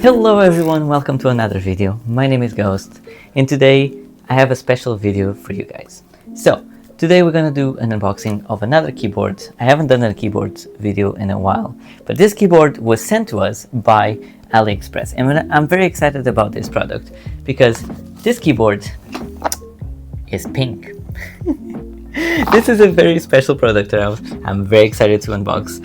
Hello everyone, welcome to another video. My name is Ghost, and today I have a special video for you guys. So, today we're gonna do an unboxing of another keyboard. I haven't done a keyboard video in a while, but this keyboard was sent to us by Aliexpress, and I'm very excited about this product because this keyboard is pink. This is a very special product that I'm very excited to unbox.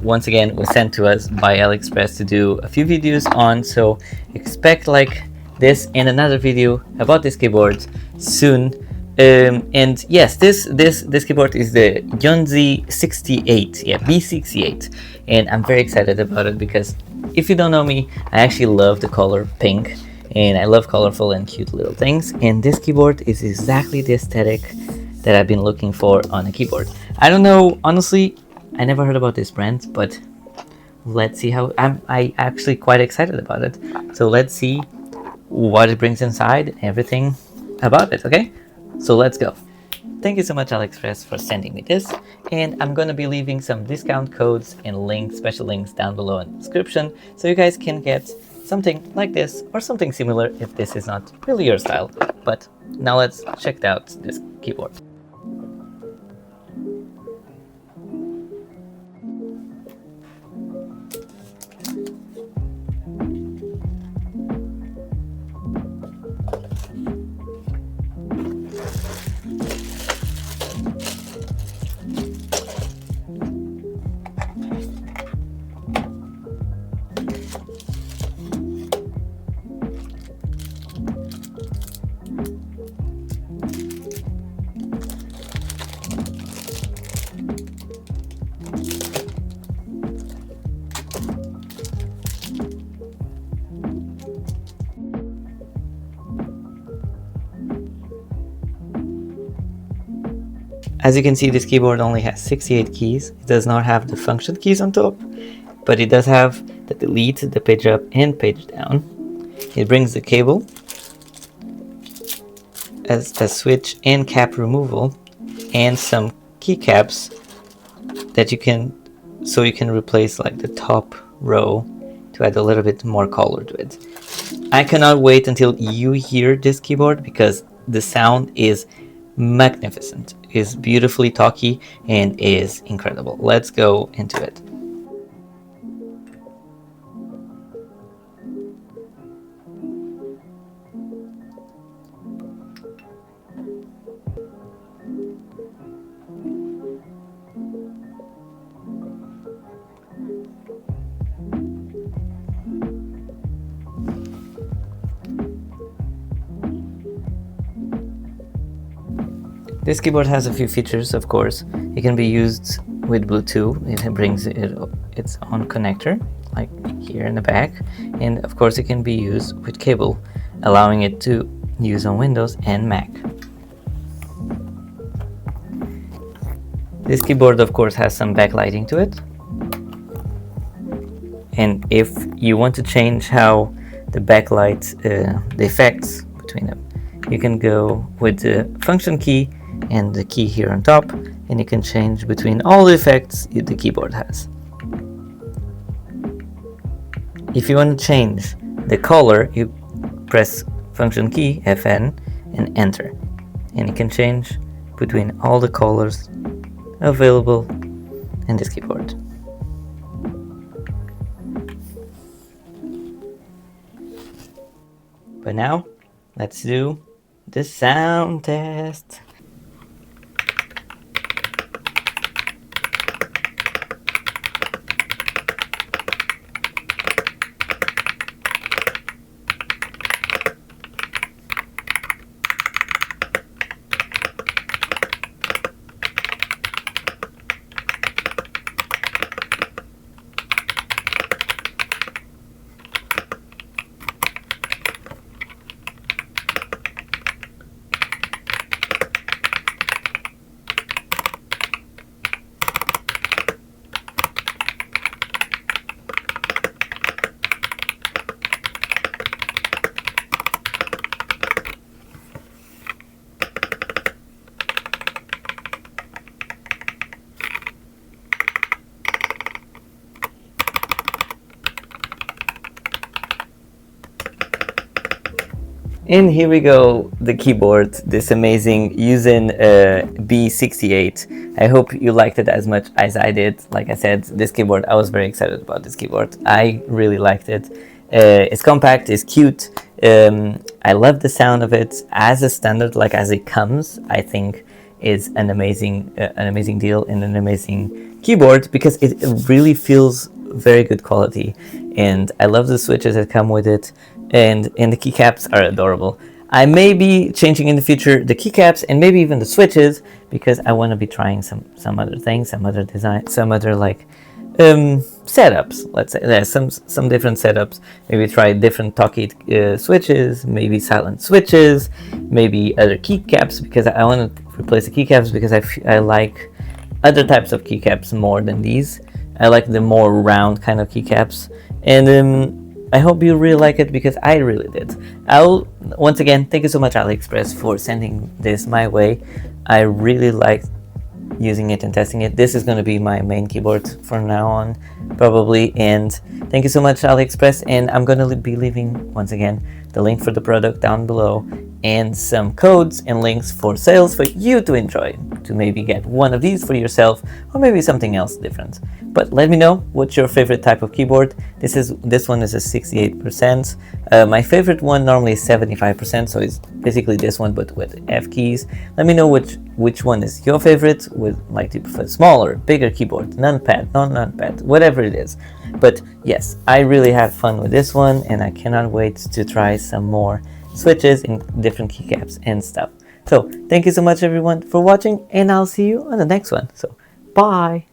Once again, was sent to us by Aliexpress to do a few videos on, so expect like this and another video about this keyboard soon. And yes, this keyboard is the Yunzii 68, yeah, B68, and I'm very excited about it because if you don't know me, I actually love the color pink. And I love colorful and cute little things, and this keyboard is exactly the aesthetic that I've been looking for on a keyboard. I don't know, honestly, I never heard about this brand, but let's see how I actually quite excited about it. So let's see what it brings inside, everything about it, okay? So let's go. Thank you so much, Aliexpress, for sending me this, and I'm gonna be leaving some discount codes and links, special links down below in the description, so you guys can get something like this or something similar if this is not really your style. But now let's check out this keyboard. As you can see, this keyboard only has 68 keys. It does not have the function keys on top, but it does have the delete, the page up and page down. It brings the cable, as a switch and cap removal, and some keycaps that you can replace like the top row to add a little bit more color to it. I cannot wait until you hear this keyboard because the sound is magnificent, is beautifully talky, and is incredible. Let's go into it. This keyboard has a few features, of course. It can be used with Bluetooth. It brings its own connector, like here in the back. And of course it can be used with cable, allowing it to use on Windows and Mac. This keyboard, of course, has some backlighting to it. And if you want to change how the backlight, the effects between them, you can go with the function key and the key here on top, and you can change between all the effects the keyboard has. If you want to change the color, you press function key FN and enter, and you can change between all the colors available in this keyboard. But now let's do the sound test. And here we go, the keyboard, this amazing Yunzii B68. I hope you liked it as much as I did. Like I said, this keyboard, I was very excited about this keyboard. I really liked it. It's compact, it's cute. I love the sound of it as a standard, like as it comes. I think is an amazing deal and an amazing keyboard because it really feels very good quality. And I love the switches that come with it. And the keycaps are adorable. I may be changing in the future the keycaps and maybe even the switches because I want to be trying some other things, some other design, some other like setups. Let's say there's some different setups. Maybe try different talkie switches, maybe silent switches, maybe other keycaps because I want to replace the keycaps because I like other types of keycaps more than these. I like the more round kind of keycaps, and I hope you really like it because I really did. Once again, thank you so much Aliexpress for sending this my way. I really liked using it and testing it. This is going to be my main keyboard from now on, probably. And thank you so much Aliexpress, and I'm going to be leaving, once again, the link for the product down below and some codes and links for sales for you to enjoy, to maybe get one of these for yourself or maybe something else different. But let me know what's your favorite type of keyboard. This one is a 68%. My favorite one normally is 75%, so it's basically this one but with F keys. Let me know which one is your favorite. Would like to prefer smaller, bigger keyboard, non-pad, non-pad, whatever it is. But yes, I really had fun with this one and I cannot wait to try some more switches and different keycaps and stuff. So thank you so much everyone for watching, and I'll see you on the next one. So bye.